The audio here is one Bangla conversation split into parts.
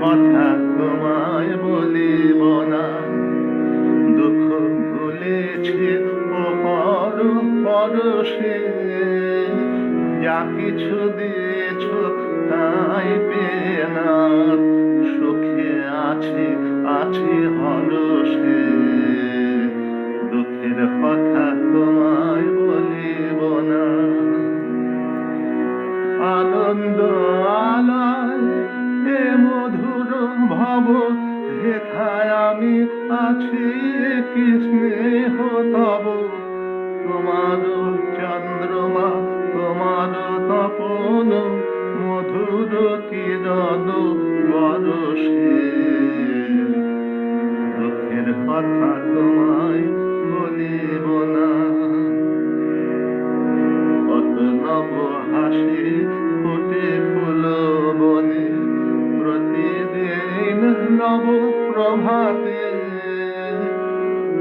কথা তোমায় বলিব না, দুঃখ ভুলেছি ও পরশে, যা কিছু দিয়েছ তাই পেয়ে না, সুখে আছি হরষে, দুঃখের কথা তোমায় বলিব না। আনন্দ আলায় এ মধুর ভব হেথায় আমি আছি, কি স্নেহ তব তোমার চন্দ্রমা, তোমার তপন মধুর কিরণ বরষে, দুঃখের কথা তোমায় বলিব না। কত নব হাসি ফুটে ফুল বনে, প্রতিদিন নব প্রভাতে,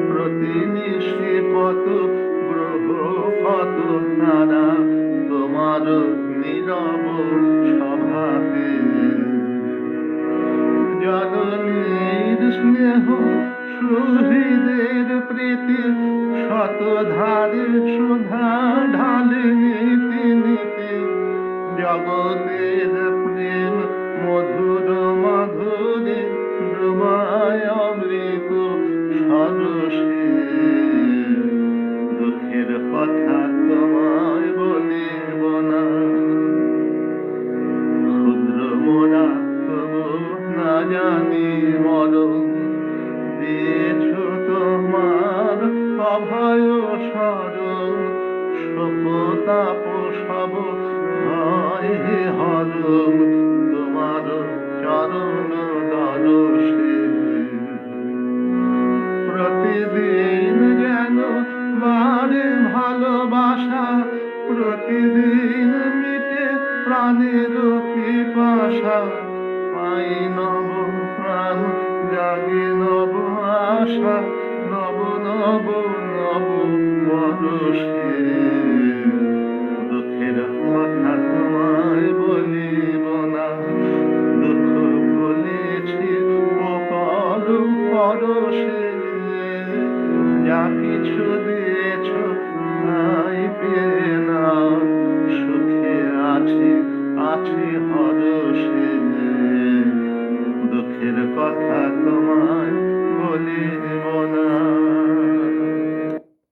প্রতি নিশিপত গ্রহ কত তারা তোমার নীরব সভাতে, জননীর স্নেহ সুহৃদের প্রীতি, শতধারে সুধা ঢালে নীতি নীতি, জগতের প্রেম মধুর মাধুরী ডুবায় অমৃত সরসে, দুঃখের কথা তোমায় বলিব না। ক্ষুদ্র মোরা তবু না জানি মরণ, দিয়েছ তোমার অভয় শরণ, শোকতাপ সব হয় হরণ, তোমার চরণ দর্শে, প্রতিদিন যেন বাড়ে ভালোবাসা, প্রতিদিন মিটে প্রাণের পিপাসা, পাই নব প্রাণ জাগে নব আশা, নব নব নব বরষে।